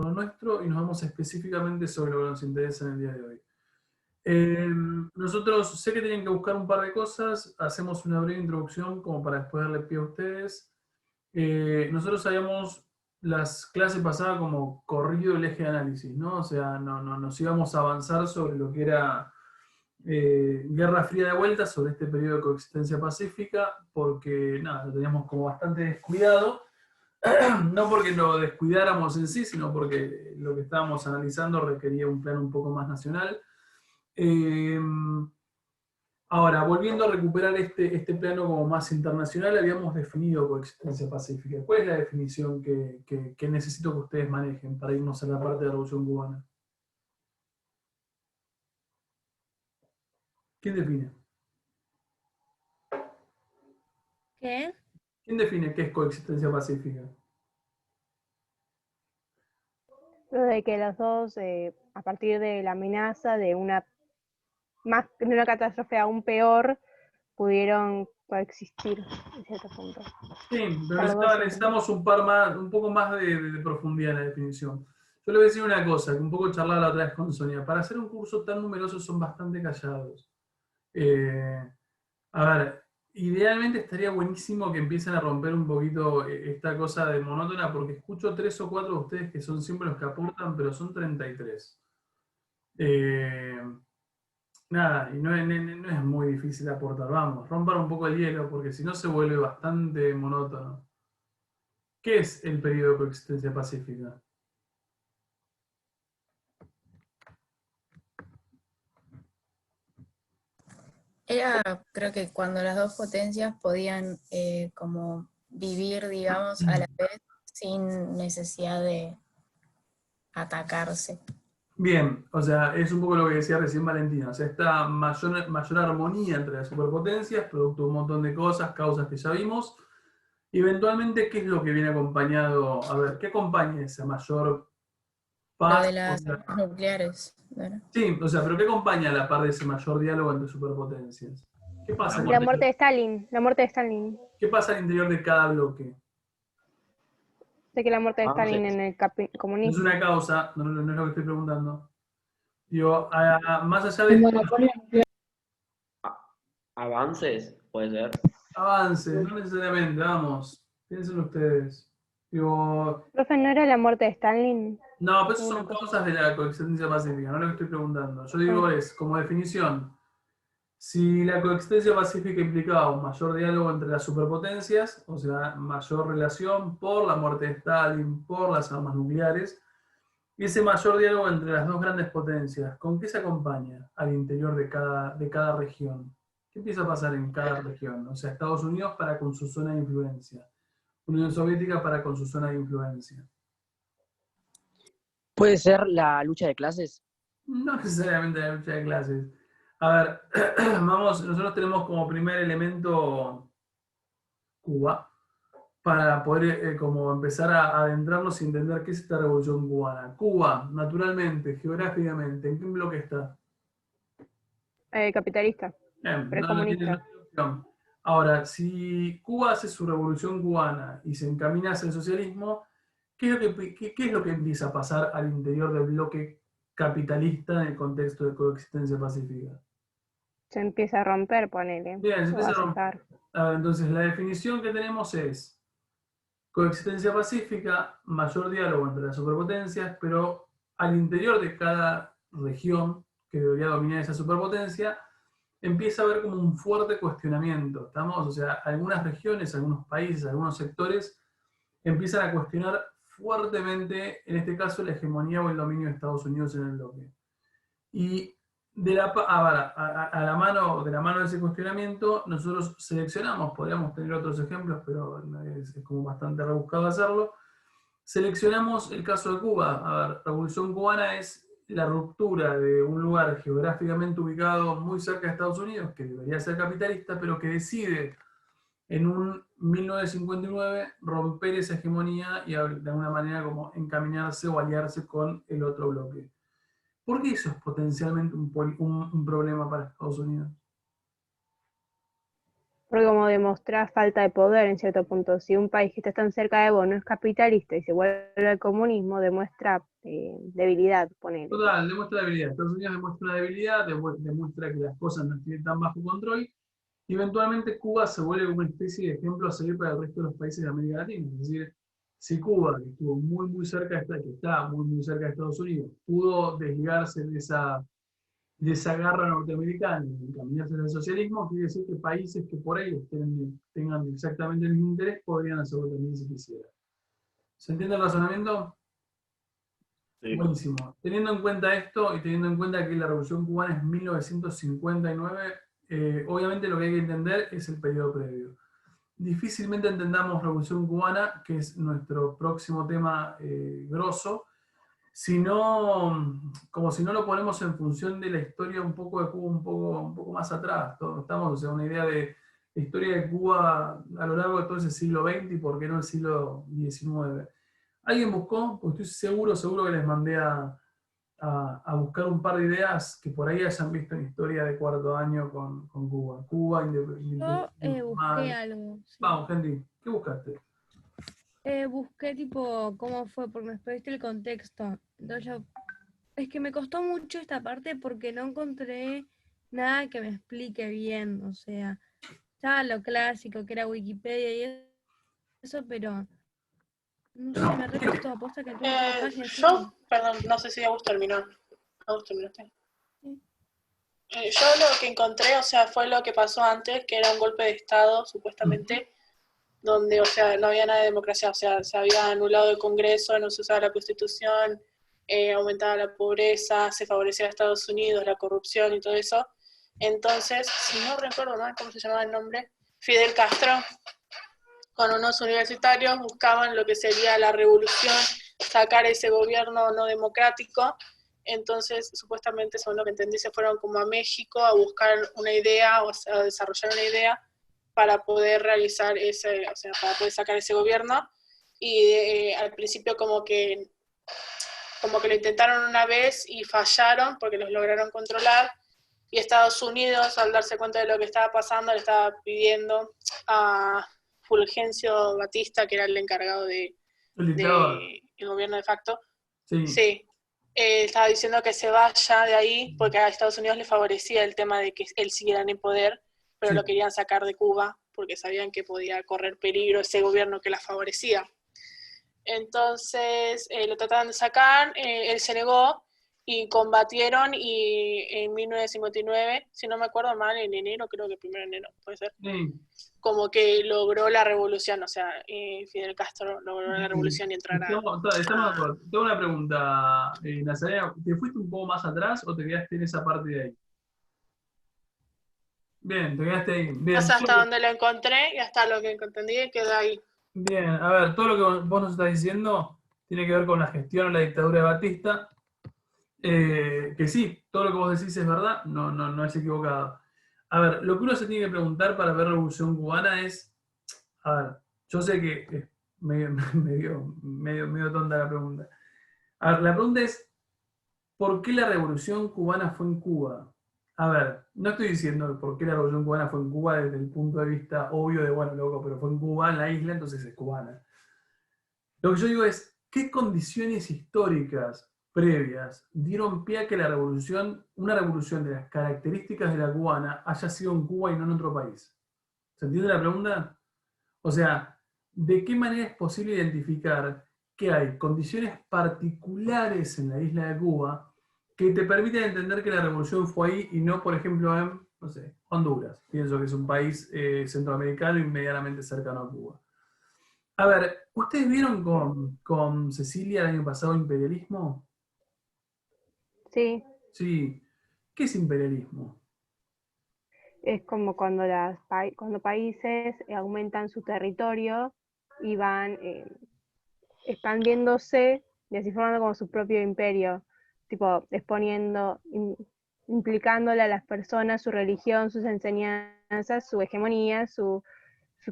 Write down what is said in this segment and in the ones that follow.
con lo nuestro y nos vamos específicamente sobre lo que nos interesa en el día de hoy. Nosotros sé que tienen que buscar un par de cosas, hacemos una breve introducción como para después darle pie a ustedes. Nosotros habíamos las clases pasadas como corrido el eje de análisis, ¿no? O sea, nos íbamos a avanzar sobre lo que era Guerra Fría de vuelta, sobre este periodo de coexistencia pacífica, porque nada, lo teníamos como bastante descuidado. No porque lo descuidáramos en sí, sino porque lo que estábamos analizando requería un plan un poco más nacional. Eh, Ahora, volviendo a recuperar este plano como más internacional, habíamos definido coexistencia pacífica. ¿Cuál es la definición que necesito que ustedes manejen para irnos a la parte de la Revolución Cubana? ¿Quién define? ¿Qué? ¿Quién define qué es coexistencia pacífica? Lo de que los dos, a partir de la amenaza de una catástrofe aún peor, pudieron coexistir en cierto punto. Sí, pero necesitamos un poco más de profundidad en la definición. Yo le voy a decir una cosa, que un poco charlaba la otra vez con Sonia. Para hacer un curso tan numeroso son bastante callados. A ver, idealmente estaría buenísimo que empiecen a romper un poquito esta cosa de monótona, porque escucho 3 o 4 de ustedes que son siempre los que aportan, pero son 33. Nada, y no es muy difícil aportar. Vamos, rompan un poco el hielo, porque si no se vuelve bastante monótono. ¿Qué es el periodo de coexistencia pacífica? Era, creo que cuando las dos potencias podían como vivir, digamos, a la vez sin necesidad de atacarse. Bien, o sea, es un poco lo que decía recién Valentina. O sea, esta mayor armonía entre las superpotencias, producto de un montón de cosas, causas que ya vimos. Y eventualmente, ¿qué es lo que viene acompañado? A ver, ¿qué acompaña esa mayor Lo paz? de las armas nucleares, ¿verdad? Sí, o sea, pero ¿qué acompaña a la par de ese mayor diálogo entre superpotencias? ¿Qué pasa, La muerte de Stalin. ¿Qué pasa al interior de cada bloque? Sé que la muerte de Stalin en el No es comunismo. una causa, no es lo que estoy preguntando. Digo, más allá de El esto, monopolio nuclear. Avances, puede ser. avances, no necesariamente, vamos, piensen ustedes. Digo, Profe, ¿no era la muerte de Stalin? no, pero eso Una son cosa. causas de la coexistencia pacífica, no es lo que estoy preguntando. Yo digo Ah. es, como definición, si la coexistencia pacífica implicaba un mayor diálogo entre las superpotencias, o sea, mayor relación por la muerte de Stalin, por las armas nucleares, y ese mayor diálogo entre las dos grandes potencias, ¿con qué se acompaña al interior de cada región? ¿Qué empieza a pasar en cada región? O sea, Estados Unidos para con su zona de influencia, Unión Soviética para con su zona de influencia. ¿Puede ser la lucha de clases? No necesariamente la lucha de clases. A ver, vamos, nosotros tenemos como primer elemento Cuba, para poder como empezar a adentrarnos y entender qué es esta revolución cubana. Cuba, naturalmente, geográficamente, ¿en qué bloque está? Capitalista, Bien, pero es no tiene comunista. opción. Ahora, si Cuba hace su revolución cubana y se encamina hacia el socialismo, ¿qué es lo que empieza a pasar al interior del bloque capitalista en el contexto de coexistencia pacífica? Se empieza a romper, ponele. Bien, se Lo va empieza a a romper. cejar. A ver, entonces, la definición que tenemos es coexistencia pacífica, mayor diálogo entre las superpotencias, pero al interior de cada región que debería dominar esa superpotencia, empieza a haber como un fuerte cuestionamiento. ¿Estamos? O sea, algunas regiones, algunos países, algunos sectores empiezan a cuestionar fuertemente, en este caso, la hegemonía o el dominio de Estados Unidos en el bloque. Y a la mano de ese cuestionamiento, nosotros seleccionamos, podríamos tener otros ejemplos, pero es como bastante rebuscado hacerlo. Seleccionamos el caso de Cuba. A ver, la Revolución Cubana es la ruptura de un lugar geográficamente ubicado muy cerca de Estados Unidos, que debería ser capitalista, pero que decide en un 1959 romper esa hegemonía y de alguna manera como encaminarse o aliarse con el otro bloque. ¿Por qué eso es potencialmente un problema para Estados Unidos? Porque como demostrar falta de poder en cierto punto, si un país que está tan cerca de vos no es capitalista y se vuelve al comunismo, demuestra debilidad, ponele. Total, demuestra debilidad. Estados Unidos demuestra una debilidad, demuestra que las cosas no tienen tan bajo control, y eventualmente Cuba se vuelve una especie de ejemplo a seguir para el resto de los países de América Latina. Es decir, si Cuba, que estuvo muy, muy cerca, que está muy, muy cerca de Estados Unidos, pudo desligarse de esa garra norteamericana y encaminarse hacia el socialismo, quiere decir que países que por ahí tengan exactamente el mismo interés podrían hacerlo también si quisieran. ¿Se entiende el razonamiento? Sí. Buenísimo. Teniendo en cuenta esto y teniendo en cuenta que la Revolución Cubana es 1959, obviamente lo que hay que entender es el periodo previo. Difícilmente entendamos Revolución Cubana, que es nuestro próximo tema grosso, como si no lo ponemos en función de la historia un poco de Cuba, un poco más atrás. Estamos, o sea, una idea de la historia de Cuba a lo largo de todo ese siglo XX y por qué no el siglo XIX. ¿Alguien buscó? Porque estoy seguro que les mandé a buscar un par de ideas que por ahí hayan visto en historia de cuarto año con Cuba. Cuba, Yo busqué algo. Sí. Vamos, Henry, ¿qué buscaste? Busqué tipo cómo fue, porque me pediste el contexto. Entonces es que me costó mucho esta parte porque no encontré nada que me explique bien. O sea, estaba lo clásico que era Wikipedia y eso, pero no sé, me re costó. Aposta que tuve toda página. Yo, perdón, no sé si Agus terminó. Agus, ¿terminaste? Sí. Yo lo que encontré, o sea, fue lo que pasó antes, que era un golpe de Estado, supuestamente, donde, o sea, no había nada de democracia, o sea, se había anulado el Congreso, no se usaba la Constitución, aumentaba la pobreza, se favorecía a Estados Unidos, la corrupción y todo eso. Entonces, si no recuerdo mal cómo se llamaba el nombre, Fidel Castro, con unos universitarios, buscaban lo que sería la revolución, sacar ese gobierno no democrático. Entonces, supuestamente, según lo que entendí, se fueron como a México a buscar una idea, o sea, a desarrollar una idea para poder realizar o sea, para poder sacar ese gobierno. Y al principio como que lo intentaron una vez y fallaron porque los lograron controlar. Y Estados Unidos, al darse cuenta de lo que estaba pasando, le estaba pidiendo a Fulgencio Batista, que era el encargado del gobierno de facto, sí, estaba diciendo que se vaya de ahí porque a Estados Unidos le favorecía el tema de que él siguiera en poder, pero lo querían sacar de Cuba porque sabían que podía correr peligro ese gobierno que la favorecía. Entonces lo trataron de sacar, él se negó y combatieron, y en 1959, si no me acuerdo mal, en enero, creo que 1 de enero, puede ser, como que logró la revolución, o sea, Fidel Castro logró la revolución y entrar a... Estamos de acuerdo. Tengo una pregunta, Nazarena, ¿te fuiste un poco más atrás o te quedaste en esa parte de ahí? Bien, te quedaste ahí. Bien. O sea, hasta donde lo encontré y hasta lo que entendí quedó ahí. Bien, a ver, todo lo que vos nos estás diciendo tiene que ver con la gestión o la dictadura de Batista. Que sí, todo lo que vos decís es verdad, no es equivocado. A ver, lo que uno se tiene que preguntar para ver la Revolución Cubana es, a ver, yo sé que es medio tonta la pregunta. A ver, la pregunta es, ¿por qué la Revolución Cubana fue en Cuba? A ver, no estoy diciendo por qué la Revolución Cubana fue en Cuba desde el punto de vista obvio de, bueno, loco, pero fue en Cuba, en la isla, entonces es cubana. Lo que yo digo es, ¿qué condiciones históricas previas dieron pie a que una revolución de las características de la cubana haya sido en Cuba y no en otro país? ¿Se entiende la pregunta? O sea, ¿de qué manera es posible identificar que hay condiciones particulares en la isla de Cuba que te permiten entender que la revolución fue ahí y no, por ejemplo, en, no sé, Honduras? Pienso que es un país centroamericano y medianamente cercano a Cuba. A ver, ¿ustedes vieron con Cecilia el año pasado Imperialismo? Sí. Sí. ¿Qué es imperialismo? Es como cuando cuando países aumentan su territorio y van expandiéndose y así formando como su propio imperio, tipo implicándole a las personas su religión, sus enseñanzas, su hegemonía, su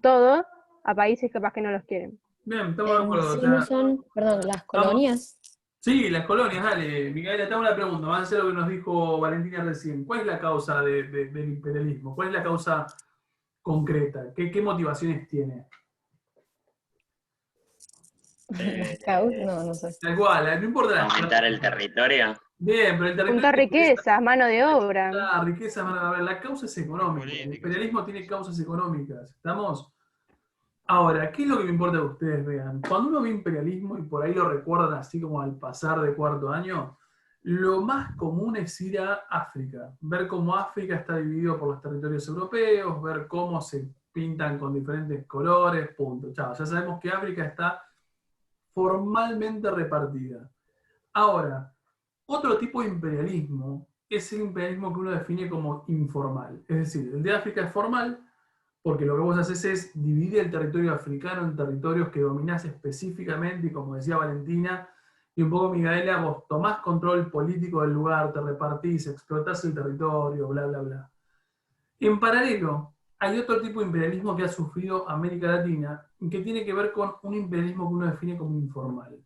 todo, a países capaz que no los quieren. Bien, estamos de acuerdo. Sí, no son, perdón, las colonias. Sí, las colonias, dale. Micaela, te hago una pregunta. Vamos a hacer lo que nos dijo Valentina recién. ¿Cuál es la causa del imperialismo? ¿Cuál es la causa concreta? ¿Qué motivaciones tiene? No sé. Tal cual, no importa la Aumentar el territorio. Bien, pero el territorio Juntar tiene riquezas, mano de obra. riqueza, a ver, la causa es económica. El Políticas. imperialismo tiene causas económicas. ¿Estamos? Ahora, ¿qué es lo que me importa que ustedes vean? Cuando uno ve imperialismo y por ahí lo recuerdan así como al pasar de cuarto año, lo más común es ir a África, ver cómo África está dividido por los territorios europeos, ver cómo se pintan con diferentes colores, punto. Chao, ya sabemos que África está formalmente repartida. Ahora, otro tipo de imperialismo es el imperialismo que uno define como informal. Es decir, el de África es formal, porque lo que vos haces es dividir el territorio africano en territorios que dominás específicamente, y como decía Valentina, y un poco Micaela, vos tomás control político del lugar, te repartís, explotás el territorio, bla, bla, bla. En paralelo, hay otro tipo de imperialismo que ha sufrido América Latina, que tiene que ver con un imperialismo que uno define como informal.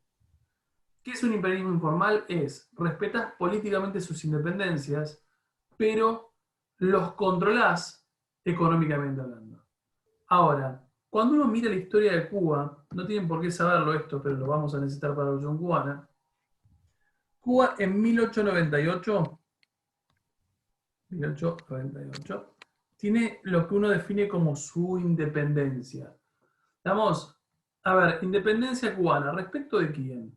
¿Qué es un imperialismo informal? Es, respetas políticamente sus independencias, pero los controlás económicamente hablando. Ahora, cuando uno mira la historia de Cuba, no tienen por qué saberlo esto, pero lo vamos a necesitar para la Revolución Cubana. Cuba en 1898 tiene lo que uno define como su independencia. Vamos, a ver, independencia cubana, ¿respecto de quién?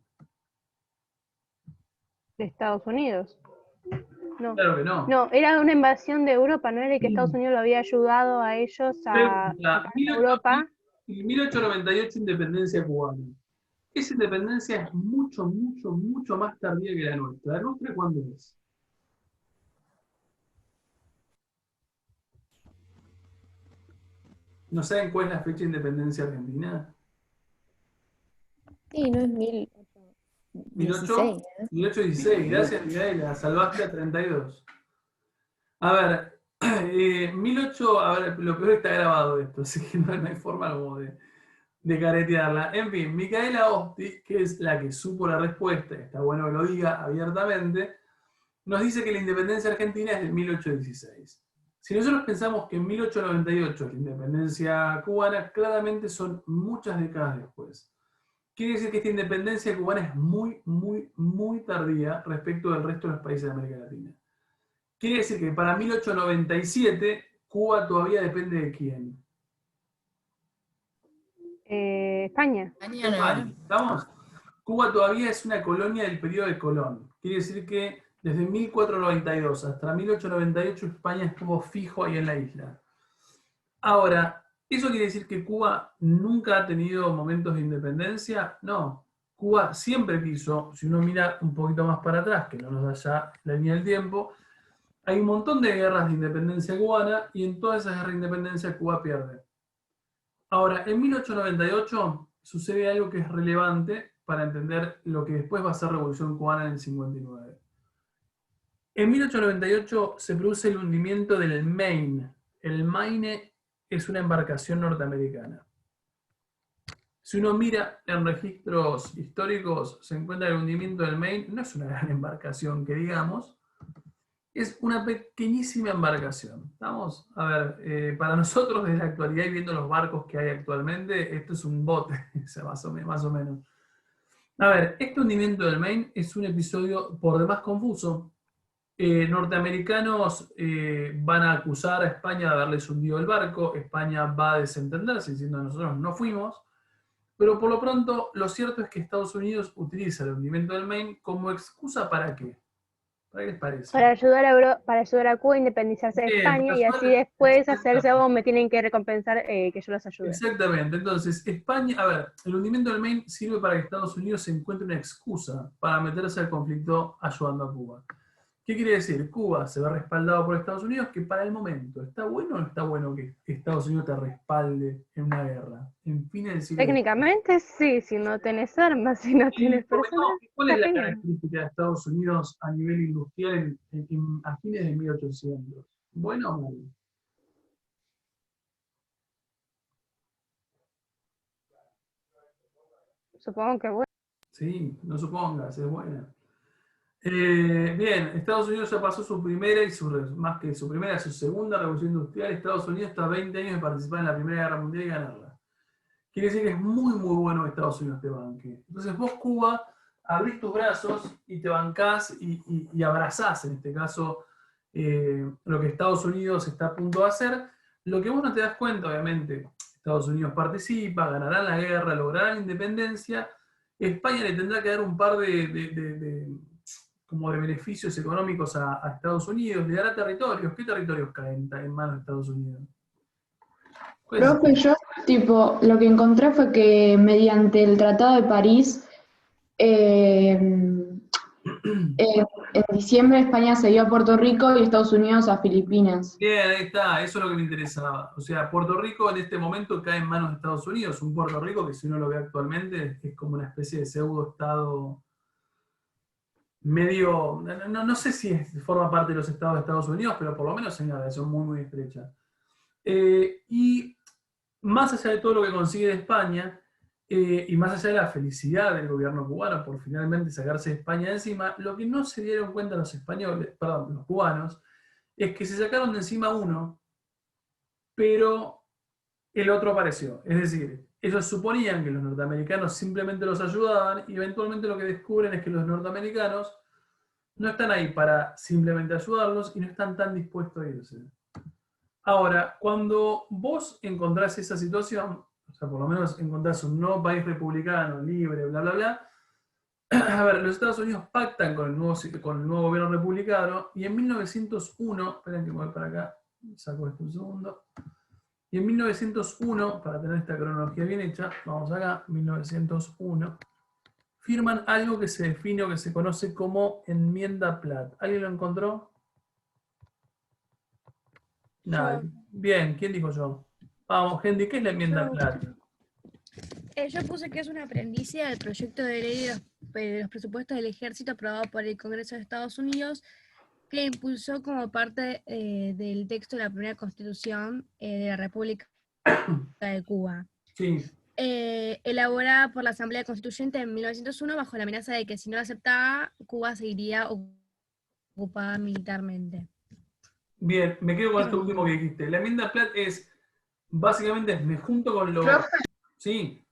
De Estados Unidos. No. Claro que no. No, era una invasión de Europa, no era que Estados Unidos lo había ayudado a ellos a Pregunta, sacar a Europa. 1898 independencia cubana. Esa independencia es mucho, mucho, mucho más tardía que la nuestra. ¿La nuestra cuándo es? ¿No saben cuál es la fecha de independencia argentina? Sí, no es 1816. 1816. Gracias, Micaela. Salvaste a 32. A ver, 18, a ver, lo peor está grabado esto, así que no hay forma como de caretearla. En fin, Micaela Osti, que es la que supo la respuesta, está bueno que lo diga abiertamente, nos dice que la independencia argentina es de 1816. Si nosotros pensamos que en 1898 es la independencia cubana, claramente son muchas décadas después. Quiere decir que esta independencia cubana es muy, muy, muy tardía respecto del resto de los países de América Latina. Quiere decir que para 1897 Cuba todavía depende de quién. España. España. ¿Estamos? Cuba todavía es una colonia del periodo de Colón. Quiere decir que desde 1492 hasta 1898 España estuvo fijo ahí en la isla. Ahora, ¿eso quiere decir que Cuba nunca ha tenido momentos de independencia? No. Cuba siempre quiso, si uno mira un poquito más para atrás, que no nos da ya la línea del tiempo, hay un montón de guerras de independencia cubana y en todas esas guerras de independencia Cuba pierde. Ahora, en 1898 sucede algo que es relevante para entender lo que después va a ser Revolución Cubana en el 59. En 1898 se produce el hundimiento del Maine. El Maine es una embarcación norteamericana. Si uno mira en registros históricos, se encuentra que el hundimiento del Maine no es una gran embarcación, que digamos, es una pequeñísima embarcación. ¿Estamos? A ver, para nosotros desde la actualidad y viendo los barcos que hay actualmente, esto es un bote, o sea, más o menos. A ver, este hundimiento del Maine es un episodio por demás confuso. Norteamericanos van a acusar a España de haberles hundido el barco, España va a desentenderse diciendo nosotros no fuimos, pero por lo pronto lo cierto es que Estados Unidos utiliza el hundimiento del Maine como excusa ¿para qué? ¿Para qué les parece? Para ayudar a Cuba a independizarse de Bien, España para y así ayudar- después hacerse, oh, me tienen que recompensar que yo los ayude. Exactamente, entonces España, a ver, el hundimiento del Maine sirve para que Estados Unidos se encuentre una excusa para meterse al conflicto ayudando a Cuba. ¿Qué quiere decir? Cuba se ve respaldado por Estados Unidos, que para el momento, ¿está bueno o no está bueno que Estados Unidos te respalde en una guerra? En fines del siglo XX. Técnicamente sí, si no tenés armas, si no tienes personas, ¿Cuál es está la genial. característica de Estados Unidos a nivel industrial a fines de 1800? ¿Bueno o malo? Supongo que bueno. Sí, no supongas, es buena. Bien, Estados Unidos ya pasó su primera y más que su primera, su segunda revolución industrial. Estados Unidos está a 20 años de participar en la Primera Guerra Mundial y ganarla. Quiere decir que es muy, muy bueno que Estados Unidos te banque. Entonces vos, Cuba, abrís tus brazos y te bancás y abrazás, en este caso, lo que Estados Unidos está a punto de hacer. Lo que vos no te das cuenta, obviamente, Estados Unidos participa, ganará la guerra, logrará la independencia. España le tendrá que dar un par como de beneficios económicos a Estados Unidos, le dará territorios. ¿Qué territorios caen en manos de Estados Unidos? Pues, Profe, yo, tipo, lo que encontré fue que mediante el Tratado de París, eh, en diciembre España cedió a Puerto Rico y Estados Unidos a Filipinas. bien, ahí está, eso es lo que me interesaba. O sea, Puerto Rico en este momento cae en manos de Estados Unidos, un Puerto Rico que si uno lo ve actualmente es como una especie de pseudo-estado medio, no sé si forma parte de los estados de Estados Unidos, pero por lo menos en una relación muy, muy estrecha. Y más allá de todo lo que consigue de España, y más allá de la felicidad del gobierno cubano por finalmente sacarse de España de encima, lo que no se dieron cuenta los españoles, perdón, los cubanos, es que se sacaron de encima uno, pero el otro apareció. Es decir, ellos suponían que los norteamericanos simplemente los ayudaban y eventualmente lo que descubren es que los norteamericanos no están ahí para simplemente ayudarlos y no están tan dispuestos a irse. Ahora, cuando vos encontrás esa situación, o sea, por lo menos encontrás un nuevo país republicano, libre, bla, bla, bla, a ver, los Estados Unidos pactan con el nuevo gobierno republicano y en 1901, esperen que me voy para acá, saco esto un segundo, y en 1901, para tener esta cronología bien hecha, vamos acá, 1901, firman algo que se define o que se conoce como enmienda Platt. ¿Alguien lo encontró? Nada. Yo, Bien, ¿quién dijo yo? Vamos, Henry, ¿qué es la enmienda yo, Platt? yo puse que es una aprendicia del proyecto de ley de los presupuestos del ejército aprobado por el Congreso de Estados Unidos, que impulsó como parte del texto de la primera constitución de la República de Cuba. Sí, Elaborada por la Asamblea Constituyente en 1901 bajo la amenaza de que si no la aceptaba, Cuba seguiría ocupada militarmente. bien, me quedo con Eso esto último que encontré. dijiste. La enmienda Platt es, básicamente, me junto con lo... Profe, Sí,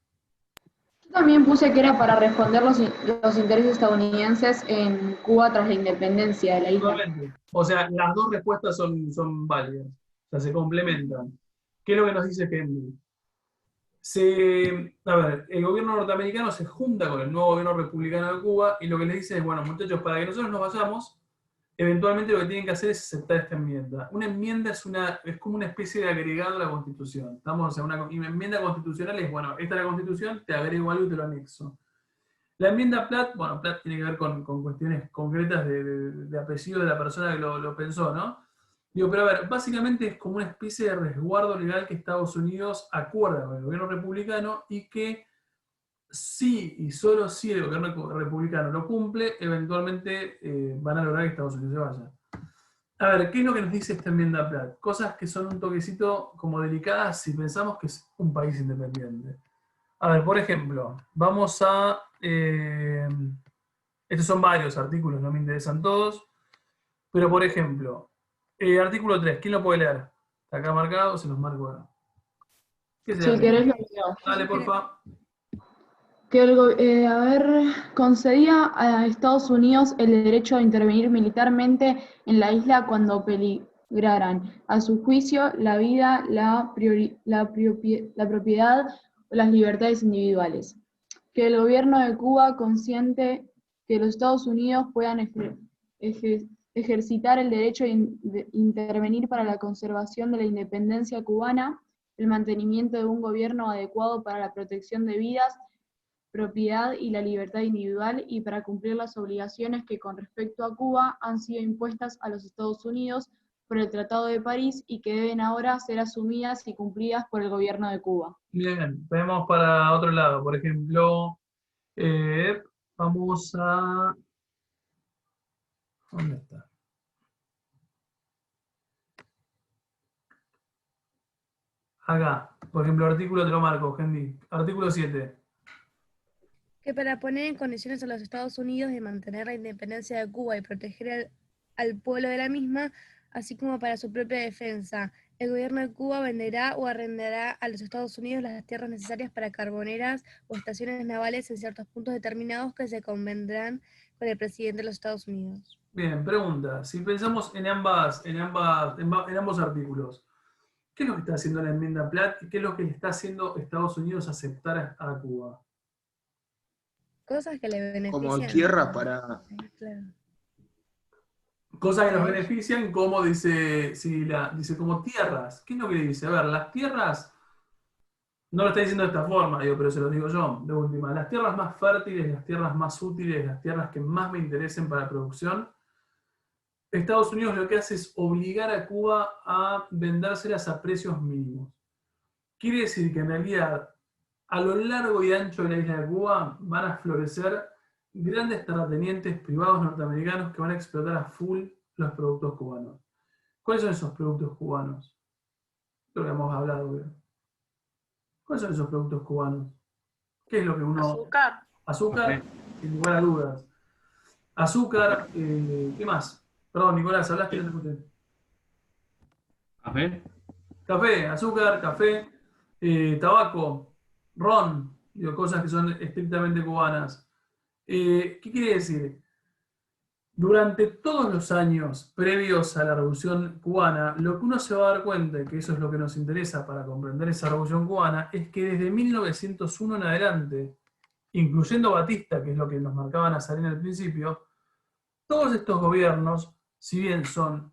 yo también puse que era para responder los intereses estadounidenses en Cuba tras la independencia de la isla. totalmente. O sea, las dos respuestas son válidas. O sea, se complementan. ¿Qué es lo que nos dice Henry? A ver, el gobierno norteamericano se junta con el nuevo gobierno republicano de Cuba y lo que les dice es, bueno, muchachos, para que nosotros nos vayamos, eventualmente lo que tienen que hacer es aceptar esta enmienda. Una enmienda es como una especie de agregado a la Constitución. Estamos, o sea, una enmienda constitucional es, bueno, esta es la Constitución, te agrego algo y te lo anexo. La enmienda Platt, bueno, Platt tiene que ver con cuestiones concretas de apellido de la persona que lo pensó, ¿no? Digo, pero a ver, básicamente es como una especie de resguardo legal que Estados Unidos acuerda con el gobierno republicano y que si y solo si el gobierno republicano lo cumple, eventualmente van a lograr que Estados Unidos se vaya. A ver, ¿qué es lo que nos dice esta enmienda Platt? Cosas que son un toquecito como delicadas si pensamos que es un país independiente. A ver, por ejemplo, vamos a... estos son varios artículos, no me interesan todos, pero por ejemplo, artículo 3, ¿quién lo puede leer? Está acá marcado, se los marco acá. ¿Qué es el Si artículo? querés lo leo. Dale, porfa. Que concedía a Estados Unidos el derecho a intervenir militarmente en la isla cuando peligraran, a su juicio, la vida, la propiedad o las libertades individuales. Que el gobierno de Cuba consiente que los Estados Unidos puedan ejercitar el derecho de intervenir para la conservación de la independencia cubana, el mantenimiento de un gobierno adecuado para la protección de vidas, propiedad y la libertad individual y para cumplir las obligaciones que con respecto a Cuba han sido impuestas a los Estados Unidos por el Tratado de París y que deben ahora ser asumidas y cumplidas por el gobierno de Cuba. Bien, vemos para otro lado. Por ejemplo, vamos a... ¿Dónde está? Acá. Por ejemplo, artículo te lo marco, Henry. Artículo 7. que para poner en condiciones a los Estados Unidos de mantener la independencia de Cuba y proteger al pueblo de la misma, así como para su propia defensa, el gobierno de Cuba venderá o arrendará a los Estados Unidos las tierras necesarias para carboneras o estaciones navales en ciertos puntos determinados que se convendrán con el presidente de los Estados Unidos. Bien, pregunta. Si pensamos en ambos artículos, ¿qué es lo que está haciendo la enmienda Platt y qué es lo que le está haciendo Estados Unidos aceptar a Cuba? Cosas que le benefician. Como tierras para... Claro. Cosas que nos benefician, como dice como tierras. ¿Qué es lo que le dice? A ver, las tierras, no lo está diciendo de esta forma, pero se lo digo yo, de última. Las tierras más fértiles, las tierras más útiles, las tierras que más me interesen para la producción, Estados Unidos lo que hace es obligar a Cuba a vendérselas a precios mínimos. Quiere decir que en realidad, a lo largo y ancho de la isla de Cuba, van a florecer grandes terratenientes privados norteamericanos que van a explotar a full los productos cubanos. ¿Cuáles son esos productos cubanos? Creo que hemos hablado bien. ¿Cuáles son esos productos cubanos? ¿Qué es lo que uno... Azúcar. Azúcar, sin lugar a dudas. Azúcar, ¿qué más? Perdón, Nicolás, hablaste y no te escuché. ¿Café? Café, azúcar, café, tabaco, ron, digo, cosas que son estrictamente cubanas. ¿Qué quiere decir? Durante todos los años previos a la Revolución Cubana, lo que uno se va a dar cuenta, y que eso es lo que nos interesa para comprender esa Revolución Cubana, es que desde 1901 en adelante, incluyendo Batista, que es lo que nos marcaba Nazarín al principio, todos estos gobiernos, si bien son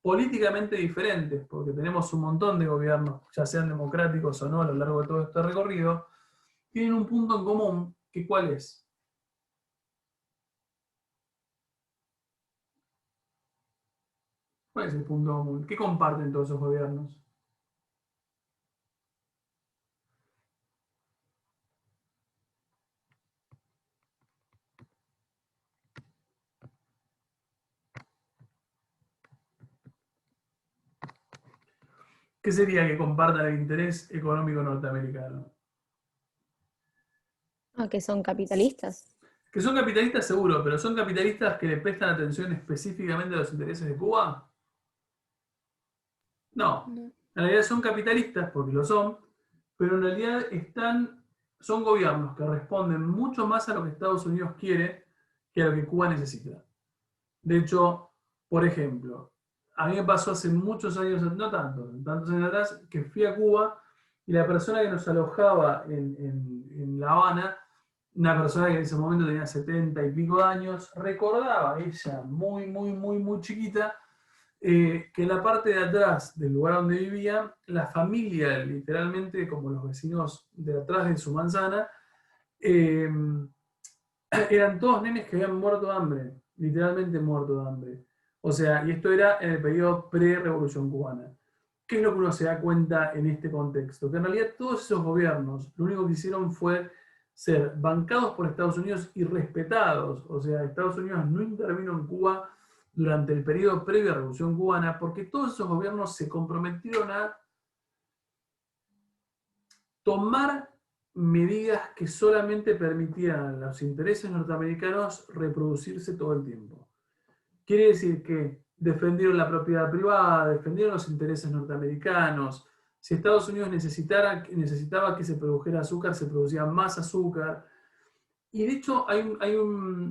políticamente diferentes, porque tenemos un montón de gobiernos, ya sean democráticos o no, a lo largo de todo este recorrido, tienen un punto en común, que ¿cuál es? ¿Cuál es el punto común? ¿Qué comparten todos esos gobiernos? ¿Qué sería que compartan el interés económico norteamericano? Que son capitalistas. Que son capitalistas seguro, pero ¿son capitalistas que le prestan atención específicamente a los intereses de Cuba? No. En realidad son capitalistas, porque lo son, pero en realidad son gobiernos que responden mucho más a lo que Estados Unidos quiere que a lo que Cuba necesita. De hecho, por ejemplo, a mí me pasó hace muchos años, no tantos años atrás, que fui a Cuba y la persona que nos alojaba en La Habana, una persona que en ese momento tenía 70 y pico de años, recordaba ella, muy, muy, muy, muy chiquita, que en la parte de atrás del lugar donde vivía, la familia, literalmente como los vecinos de atrás de su manzana, eran todos nenes que habían muerto de hambre, literalmente muerto de hambre. O sea, y esto era en el periodo pre-revolución cubana. ¿Qué es lo que uno se da cuenta en este contexto? Que en realidad todos esos gobiernos lo único que hicieron fue ser bancados por Estados Unidos y respetados. O sea, Estados Unidos no intervino en Cuba durante el periodo previo a la Revolución Cubana porque todos esos gobiernos se comprometieron a tomar medidas que solamente permitieran a los intereses norteamericanos reproducirse todo el tiempo. Quiere decir que defendieron la propiedad privada, defendieron los intereses norteamericanos. Si Estados Unidos necesitaba que se produjera azúcar, se producía más azúcar. Y de hecho hay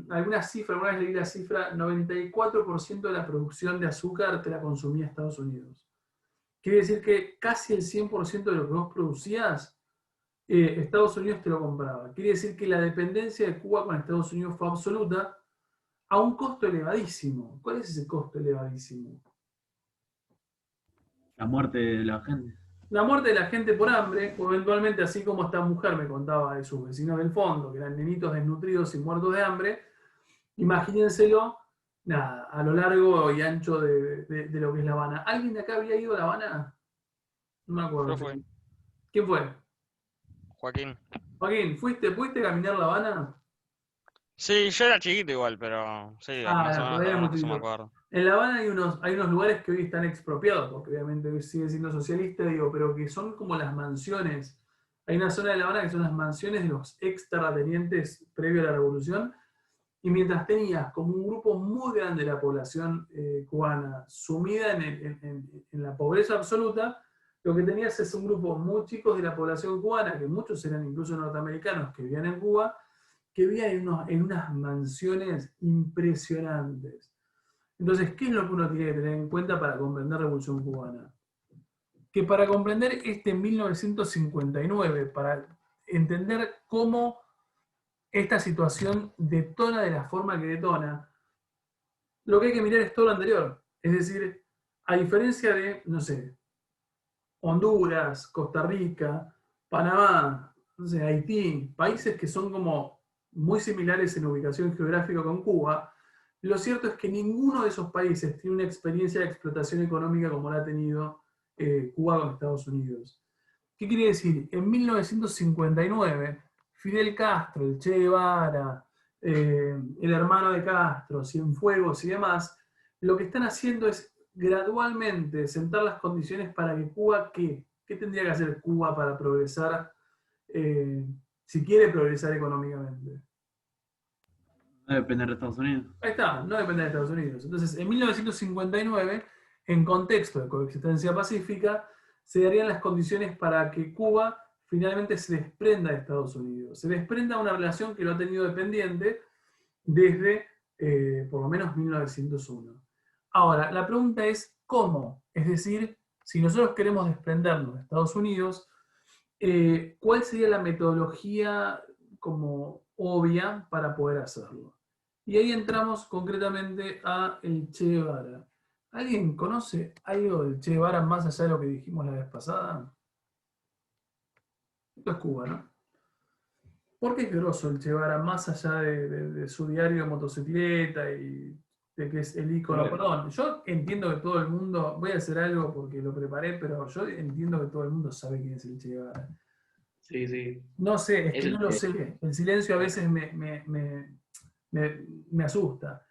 alguna cifra, alguna vez leí la cifra, 94% de la producción de azúcar te la consumía Estados Unidos. Quiere decir que casi el 100% de lo que vos producías, Estados Unidos te lo compraba. Quiere decir que la dependencia de Cuba con Estados Unidos fue absoluta, a un costo elevadísimo. ¿Cuál es ese costo elevadísimo? La muerte de la gente. La muerte de la gente por hambre, o eventualmente, así como esta mujer me contaba de sus vecinos del fondo, que eran nenitos desnutridos y muertos de hambre, imagínenselo, nada, a lo largo y ancho de lo que es La Habana. ¿Alguien de acá había ido a La Habana? No me acuerdo. Yo fui. ¿Quién fue? Joaquín. Joaquín, ¿pudiste caminar La Habana? Sí, yo era chiquito igual, pero sí, más o menos todavía algunas muy cosas me chiquito. acuerdo. En La Habana hay unos lugares que hoy están expropiados, porque obviamente hoy siguen siendo socialistas, digo, pero que son como las mansiones Hay una zona de La Habana que son las mansiones de los ex terratenientes previo a la revolución, y mientras tenías como un grupo muy grande de la población cubana sumida en la pobreza absoluta, lo que tenías es un grupo muy chico de la población cubana, que muchos eran incluso norteamericanos que vivían en Cuba, que vivían en unas mansiones impresionantes. Entonces, ¿qué es lo que uno tiene que tener en cuenta para comprender la Revolución Cubana? Que para comprender 1959, para entender cómo esta situación detona de la forma que detona, lo que hay que mirar es todo lo anterior. Es decir, a diferencia de, no sé, Honduras, Costa Rica, Panamá, no sé, Haití, países que son como muy similares en ubicación geográfica con Cuba, lo cierto es que ninguno de esos países tiene una experiencia de explotación económica como la ha tenido Cuba con Estados Unidos. ¿Qué quiere decir? En 1959, Fidel Castro, el Che Guevara, el hermano de Castro, Cienfuegos y demás, lo que están haciendo es gradualmente sentar las condiciones para que Cuba, ¿qué tendría que hacer Cuba para progresar, si quiere progresar económicamente? No depender de Estados Unidos. Ahí está, no depende de Estados Unidos. Entonces, en 1959, en contexto de coexistencia pacífica, se darían las condiciones para que Cuba finalmente se desprenda de Estados Unidos. Se desprenda de una relación que lo ha tenido dependiente desde por lo menos 1901. Ahora, la pregunta es ¿cómo? Es decir, si nosotros queremos desprendernos de Estados Unidos, ¿cuál sería la metodología como obvia para poder hacerlo? Y ahí entramos concretamente a el Che Guevara. ¿Alguien conoce algo del Che Guevara más allá de lo que dijimos la vez pasada? Esto es Cuba, ¿no? ¿Por qué es grosso el Che Guevara más allá de su diario de motocicleta y de que es el ícono? Perdón, yo entiendo que todo el mundo, voy a hacer algo porque lo preparé, pero yo entiendo que todo el mundo sabe quién es el Che Guevara. Sí, sí. No sé, es Es que el no lo Che. sé. El silencio a veces me asusta.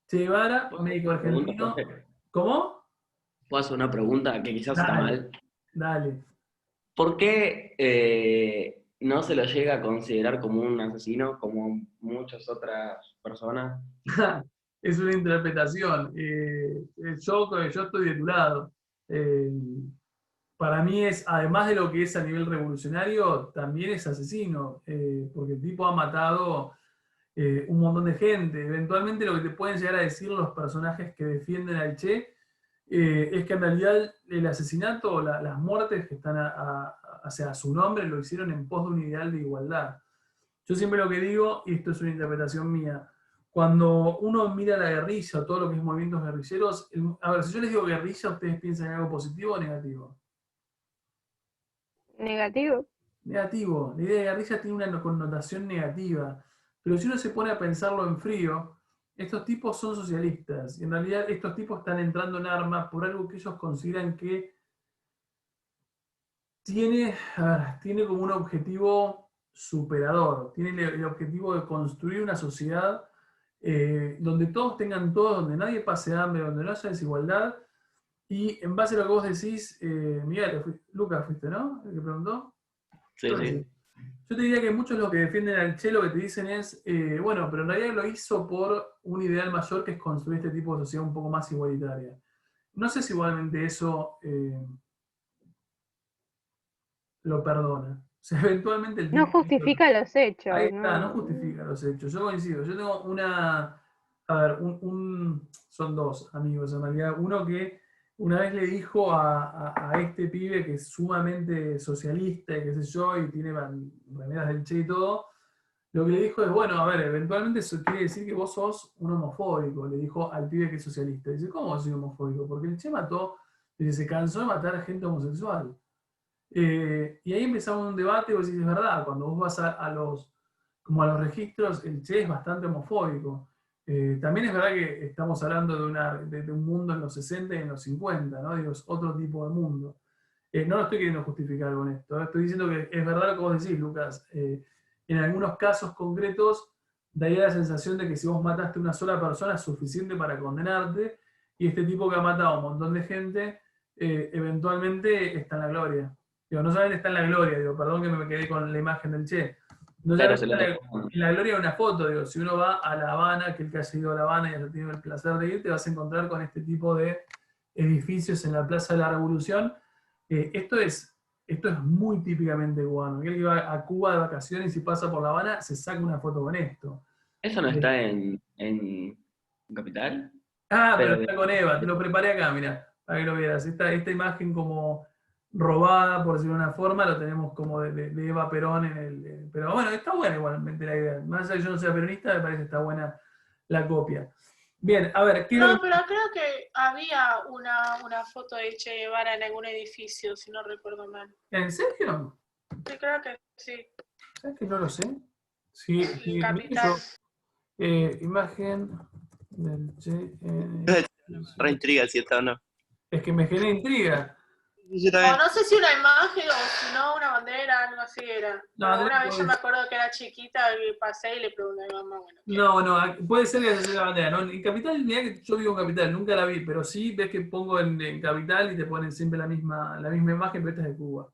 Che Guevara, médico argentino. ¿Cómo? ¿Puedo hacer una pregunta que quizás está mal? Dale. ¿Por qué no se lo llega a considerar como un asesino, como muchas otras personas? Es una interpretación. Yo estoy de tu lado. Para mí es, además de lo que es a nivel revolucionario, también es asesino, porque el tipo ha matado un montón de gente. Eventualmente lo que te pueden llegar a decir los personajes que defienden al Che es que en realidad el asesinato o las muertes que están hacia su nombre lo hicieron en pos de un ideal de igualdad. Yo siempre lo que digo, y esto es una interpretación mía, cuando uno mira la guerrilla o todo lo que es movimientos guerrilleros, a ver, si yo les digo guerrilla, ¿ustedes piensan en algo positivo o negativo? Negativo. Negativo. La idea de guerrilla tiene una connotación negativa. Pero si uno se pone a pensarlo en frío, estos tipos son socialistas. Y en realidad estos tipos están entrando en armas por algo que ellos consideran que tiene como un objetivo superador. Tiene el objetivo de construir una sociedad donde todos tengan todo, donde nadie pase hambre, donde no haya desigualdad. Y en base a lo que vos decís, Miguel, Lucas fuiste, ¿no? El que preguntó. Sí, sí. Yo te diría que muchos lo que defienden al Che lo que te dicen es, bueno, pero en realidad lo hizo por un ideal mayor que es construir este tipo de sociedad un poco más igualitaria. No sé si igualmente eso lo perdona. O sea, eventualmente el tipo... No justifica los hechos. Ahí está, no justifica los hechos. Yo coincido. Yo tengo una... A ver, son dos amigos en realidad. Uno que una vez le dijo a este pibe que es sumamente socialista y qué sé yo, y tiene remeras del Che y todo, lo que le dijo es, bueno, a ver, eventualmente eso quiere decir que vos sos un homofóbico, le dijo al pibe que es socialista. Dice, ¿cómo soy homofóbico? Porque el Che mató, dice, se cansó de matar gente homosexual. Y ahí empezamos un debate, vos decís, es verdad, cuando vos vas a los registros, el Che es bastante homofóbico. También es verdad que estamos hablando de un mundo en los 60 y en los 50, ¿no? Digo, es otro tipo de mundo. No lo estoy queriendo justificar con esto, estoy diciendo que es verdad lo que vos decís, Lucas. En algunos casos concretos, daría la sensación de que si vos mataste a una sola persona es suficiente para condenarte, y este tipo que ha matado a un montón de gente, eventualmente está en la gloria. Digo, no solamente está en la gloria, digo, perdón que me quedé con la imagen del Che. No Claro, solamente se lo está dejo. en la gloria de una foto, digo, si uno va a La Habana, que el que haya ido a La Habana y haya tenido el placer de ir, te vas a encontrar con este tipo de edificios en la Plaza de la Revolución. Esto es muy típicamente cubano. Aquel que va a Cuba de vacaciones y pasa por La Habana, se saca una foto con esto. ¿Eso no está en Capital? Ah, pero Pero está con Eva, te lo preparé acá, mira, para que lo vieras. Esta imagen como robada, por decirlo de una forma, lo tenemos como de Eva Perón en el. Pero bueno, está buena igualmente la idea. Más allá de que yo no sea peronista, me parece que está buena la copia. Bien, a ver, ¿qué es lo No, que- pero creo que había una foto de Che Guevara en algún edificio, si no recuerdo mal. ¿En serio? Sí, creo que sí. ¿Sabes que no lo sé? Sí, En sí, Capital. imagen del Che. Re intriga si está o no. Es que me genera intriga. Yo O también. no sé si una imagen o si no una bandera, algo así era. No, Pero una no, vez yo me acuerdo que era chiquita y pasé y le pregunté a mi mamá, bueno, ¿qué? No, puede ser que sea la bandera. ¿No? En Capital, mirá que yo vivo en Capital, nunca la vi, pero sí ves que pongo en Capital y te ponen siempre la misma imagen, pero esta es de Cuba.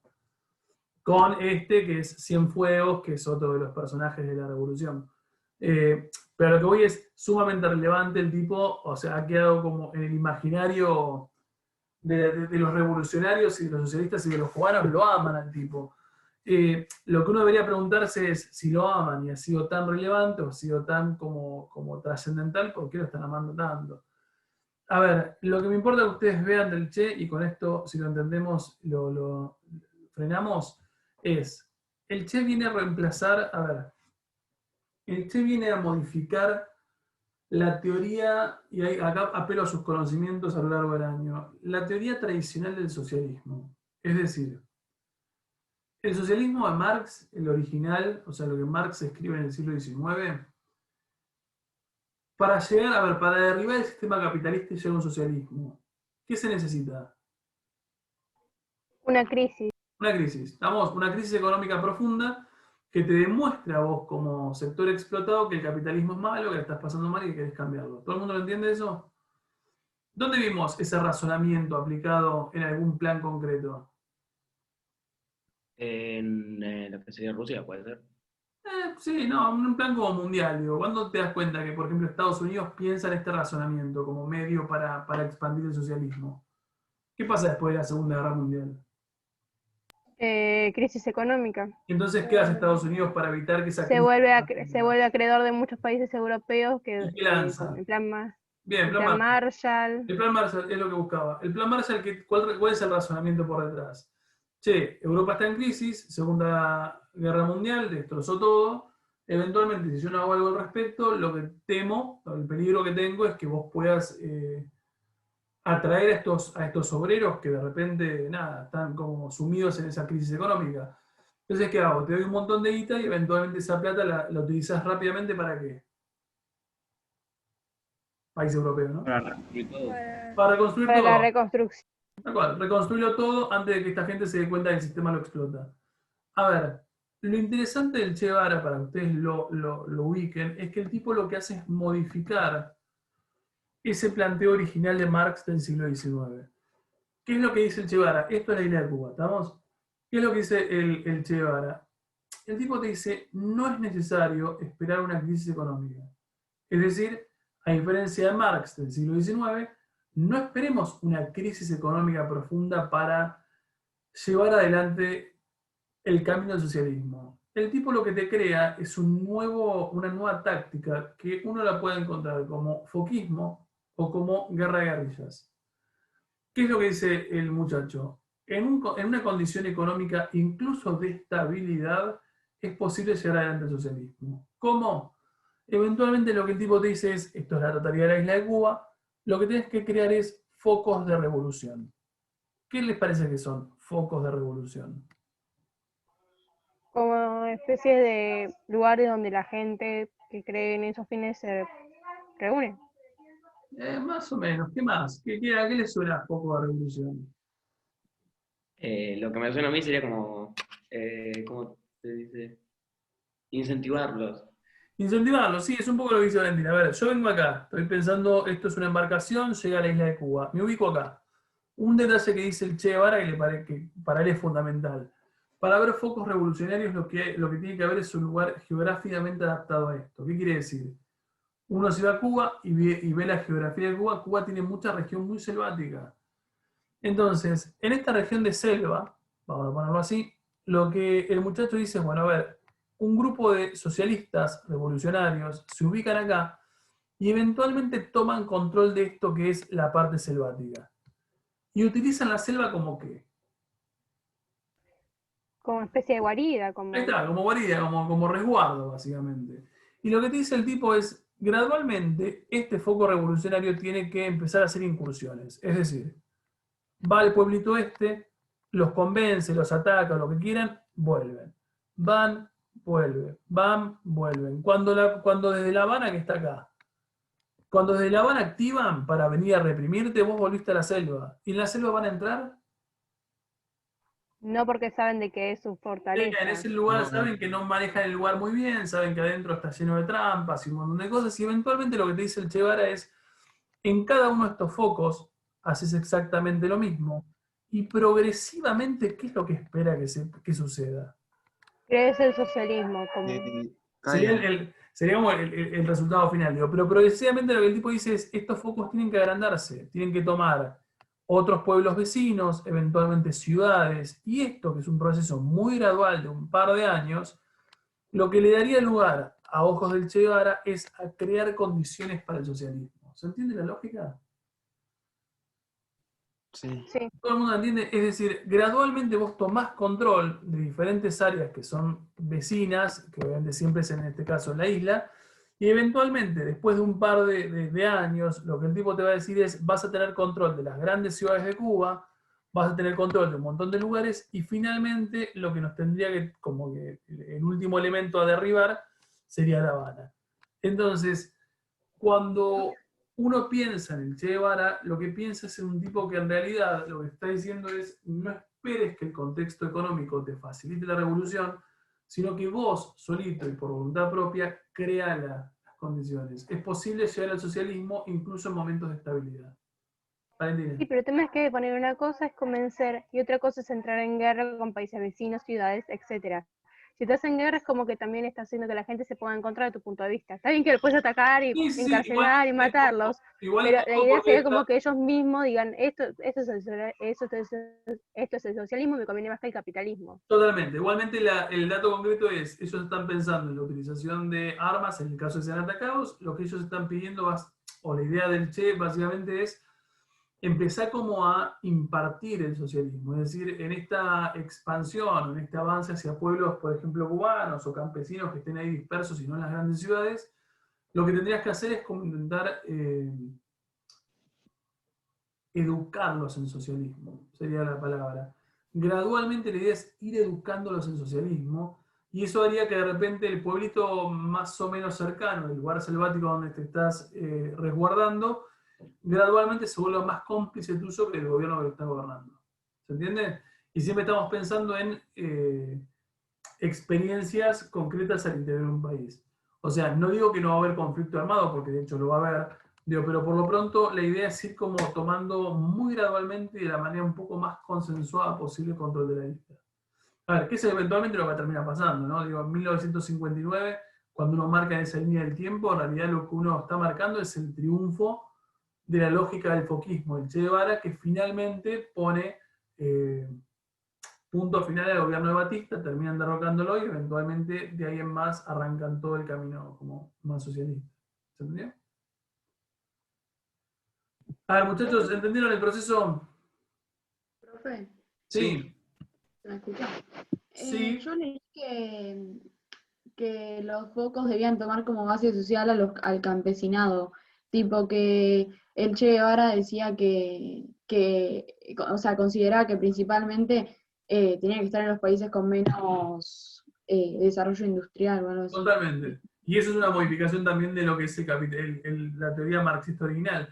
Con este que es Cienfuegos, que es otro de los personajes de la revolución. Pero lo que voy es sumamente relevante el tipo, o sea, ha quedado como en el imaginario de los revolucionarios y de los socialistas y de los cubanos, lo aman al tipo. Lo que uno debería preguntarse es si lo aman y ha sido tan relevante o ha sido tan como trascendental, ¿por qué lo están amando tanto? A ver, lo que me importa es que ustedes vean del Che, y con esto, si lo entendemos, lo frenamos, es, el Che viene a reemplazar, a ver, el Che viene a modificar la teoría, y acá apelo a sus conocimientos a lo largo del año, la teoría tradicional del socialismo. Es decir, el socialismo de Marx, el original, o sea, lo que Marx escribe en el siglo XIX, para llegar, a ver, para derribar el sistema capitalista y llegar a un socialismo, ¿qué se necesita? Una crisis. Una crisis. Una crisis económica profunda que te demuestra a vos como sector explotado que el capitalismo es malo, que le estás pasando mal y que querés cambiarlo. ¿Todo el mundo lo entiende eso? ¿Dónde vimos ese razonamiento aplicado en algún plan concreto? En lo que sería Rusia, puede ser. Sí, no, un plan como mundial, digo. ¿Cuándo te das cuenta que, por ejemplo, Estados Unidos piensa en este razonamiento como medio para expandir el socialismo? ¿Qué pasa después de la Segunda Guerra Mundial? Crisis económica. Entonces, ¿qué hace Estados Unidos para evitar que esa Se crisis vuelve acreedor de muchos países europeos que ¿Y qué lanza? con el plan más. Bien, El plan Marshall. El plan Marshall es lo que buscaba. El plan Marshall, ¿cuál es el razonamiento por detrás? Che, Europa está en crisis, Segunda Guerra Mundial, destrozó todo. Eventualmente, si yo no hago algo al respecto, lo que temo, el peligro que tengo es que vos puedas atraer a estos obreros que de repente, nada, están como sumidos en esa crisis económica. Entonces, ¿qué hago? Te doy un montón de guita y eventualmente esa plata la utilizás rápidamente ¿para qué? País europeo, ¿no? Para reconstruir todo. Para reconstruir Para todo. la reconstrucción. Tal cual, reconstruirlo todo antes de que esta gente se dé cuenta que el sistema lo explota. A ver, lo interesante del Che Guevara, para que ustedes lo ubiquen, es que el tipo lo que hace es modificar ese planteo original de Marx del siglo XIX. ¿Qué es lo que dice el Che Guevara? Esto es la isla de Cuba, ¿estamos? ¿Qué es lo que dice el Che Guevara? El tipo te dice, no es necesario esperar una crisis económica. Es decir, a diferencia de Marx del siglo XIX, no esperemos una crisis económica profunda para llevar adelante el camino al socialismo. El tipo lo que te crea es una nueva táctica que uno la puede encontrar como foquismo o como guerra de guerrillas. ¿Qué es lo que dice el muchacho? En una condición económica incluso de estabilidad es posible llegar adelante al socialismo. ¿Cómo? Eventualmente lo que el tipo te dice es, esto es la totalidad de la isla de Cuba, lo que tienes que crear es focos de revolución. ¿Qué les parece que son focos de revolución? Como especies de lugares donde la gente que cree en esos fines se reúne. Más o menos, ¿qué más? ¿A qué le suena foco de revolución? Lo que me suena a mí sería como, ¿cómo se dice? Incentivarlos. Incentivarlo, sí, es un poco lo que dice Valentina. A ver, yo vengo acá, estoy pensando, esto es una embarcación, llega a la isla de Cuba. Me ubico acá. un detalle que dice el Che Guevara que para él es fundamental. Para ver focos revolucionarios lo que tiene que haber es un lugar geográficamente adaptado a esto. ¿Qué quiere decir? Uno se va a Cuba y ve la geografía de Cuba. Cuba tiene mucha región muy selvática. Entonces, en esta región de selva, vamos a ponerlo así, lo que el muchacho dice es, bueno, a ver, un grupo de socialistas revolucionarios se ubican acá y eventualmente toman control de esto que es la parte selvática. Y utilizan la selva como ¿qué? Como especie de guarida, como... Ahí está, como guarida, como resguardo, básicamente. Y lo que te dice el tipo es, gradualmente, este foco revolucionario tiene que empezar a hacer incursiones. Es decir, va al pueblito este, los convence, los ataca, lo que quieran, vuelven. Van, vuelven. Van, vuelven. Cuando desde La Habana, que está acá, cuando desde La Habana activan para venir a reprimirte, vos volviste a la selva. ¿Y en la selva van a entrar? No, porque saben de que es su fortaleza. En ese lugar saben que no manejan el lugar muy bien, saben que adentro está lleno de trampas y un montón de cosas, y eventualmente lo que te dice el Che Guevara es, en cada uno de estos focos haces exactamente lo mismo, y progresivamente, ¿qué es lo que espera que suceda? Que es el socialismo, como... Sería como el resultado final, digo, pero progresivamente lo que el tipo dice es, estos focos tienen que agrandarse, tienen que tomar otros pueblos vecinos, eventualmente ciudades, y esto, que es un proceso muy gradual de un par de años, lo que le daría lugar a ojos del Che Guevara es a crear condiciones para el socialismo. ¿Se entiende la lógica? Sí. Todo el mundo entiende, es decir, gradualmente vos tomás control de diferentes áreas que son vecinas, que obviamente siempre es en este caso la isla, y eventualmente, después de un par de años, lo que el tipo te va a decir es, vas a tener control de las grandes ciudades de Cuba, vas a tener control de un montón de lugares, y finalmente lo que nos tendría que, como que el último elemento a derribar, sería La Habana. Entonces, cuando uno piensa en el Che Guevara, lo que piensa es en un tipo que en realidad lo que está diciendo es, no esperes que el contexto económico te facilite la revolución, sino que vos, solito y por voluntad propia, crea las condiciones. Es posible llegar al socialismo incluso en momentos de estabilidad. Valentina. Sí, pero el tema es que poner una cosa es convencer y otra cosa es entrar en guerra con países vecinos, ciudades, etcétera. Si estás en guerra es como que también estás haciendo que la gente se ponga en contra de tu punto de vista. Está bien que lo puedes atacar y encarcelar y matarlos, pero la idea sería como que ellos mismos digan, esto es el socialismo, me conviene más que el capitalismo. Totalmente. Igualmente el dato concreto es, ellos están pensando en la utilización de armas en el caso de ser atacados, lo que ellos están pidiendo, o la idea del Che básicamente es empezar como a impartir el socialismo, es decir, en esta expansión, en este avance hacia pueblos, por ejemplo, cubanos o campesinos que estén ahí dispersos y no en las grandes ciudades, lo que tendrías que hacer es como intentar educarlos en socialismo, sería la palabra. Gradualmente la idea es ir educándolos en socialismo, y eso haría que de repente el pueblito más o menos cercano, el lugar selvático donde te estás resguardando, gradualmente se vuelva más cómplice tuyo que el gobierno que está gobernando. ¿Se entiende? Y siempre estamos pensando en experiencias concretas al interior de un país. O sea, no digo que no va a haber conflicto armado, porque de hecho lo va a haber, digo, pero por lo pronto la idea es ir como tomando muy gradualmente y de la manera un poco más consensuada posible el control de la isla. A ver, que es eventualmente lo que termina pasando, ¿no? Digo, en 1959, cuando uno marca esa línea del tiempo, en realidad lo que uno está marcando es el triunfo de la lógica del foquismo, el Che Guevara, que finalmente pone punto final al gobierno de Batista, terminan derrocándolo y eventualmente de ahí en más arrancan todo el camino como más socialista. ¿Se entendió? A ver, muchachos, ¿entendieron el proceso? Profe, Sí. ¿se me escucha? Sí. Yo leí que los focos debían tomar como base social al campesinado, tipo que el Che Guevara decía o sea, consideraba que principalmente tenía que estar en los países con menos desarrollo industrial o algo así. Totalmente. Y eso es una modificación también de lo que es la teoría marxista original.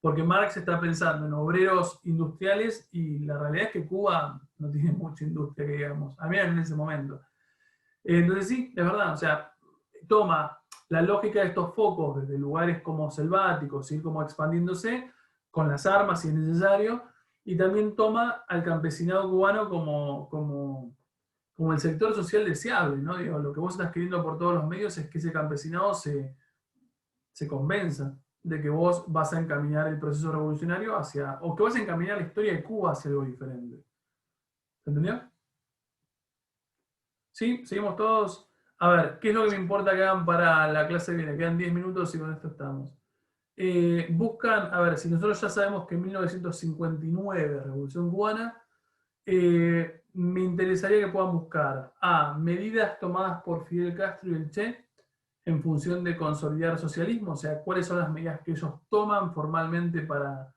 Porque Marx está pensando en obreros industriales y la realidad es que Cuba no tiene mucha industria, que digamos, al menos en ese momento. Entonces sí, es verdad, o sea, toma la lógica de estos focos desde lugares como selváticos, ir como expandiéndose con las armas si es necesario, y también toma al campesinado cubano como el sector social deseable, ¿no? Digo, lo que vos estás queriendo por todos los medios es que ese campesinado se convenza de que vos vas a encaminar el proceso revolucionario o que vas a encaminar la historia de Cuba hacia algo diferente. ¿Se entendió? ¿Sí? ¿Seguimos todos? A ver, ¿qué es lo que me importa que hagan para la clase que viene? Quedan 10 minutos y con esto estamos. Buscan, a ver, si nosotros ya sabemos que en 1959, Revolución Cubana, me interesaría que puedan buscar medidas tomadas por Fidel Castro y el Che en función de consolidar socialismo, o sea, cuáles son las medidas que ellos toman formalmente para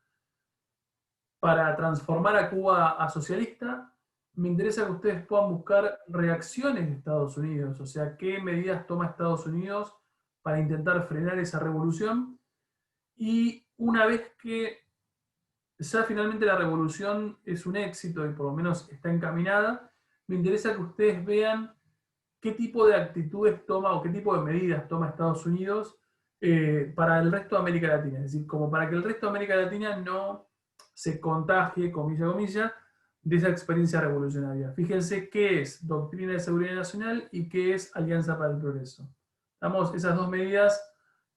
transformar a Cuba a socialista. Me interesa que ustedes puedan buscar reacciones de Estados Unidos, o sea, qué medidas toma Estados Unidos para intentar frenar esa revolución. Y una vez que ya finalmente la revolución es un éxito y por lo menos está encaminada, me interesa que ustedes vean qué tipo de actitudes toma o qué tipo de medidas toma Estados Unidos para el resto de América Latina. Es decir, como para que el resto de América Latina no se contagie, comilla, comilla, de esa experiencia revolucionaria. Fíjense qué es Doctrina de Seguridad Nacional y qué es Alianza para el Progreso. Esas dos medidas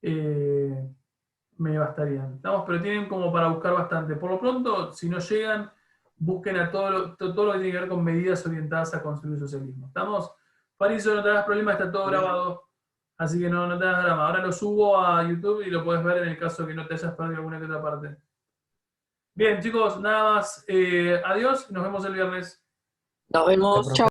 me bastarían. Pero tienen como para buscar bastante. Por lo pronto, si no llegan, busquen a todo lo que tiene que ver con medidas orientadas a construir socialismo. ¿Estamos? Fariso, no te hagas problema, está todo grabado. Así que no te hagas drama. Ahora lo subo a YouTube y lo puedes ver en el caso que no te hayas perdido alguna que otra parte. Bien, chicos, nada más. Adiós, nos vemos el viernes. Nos vemos. Chao.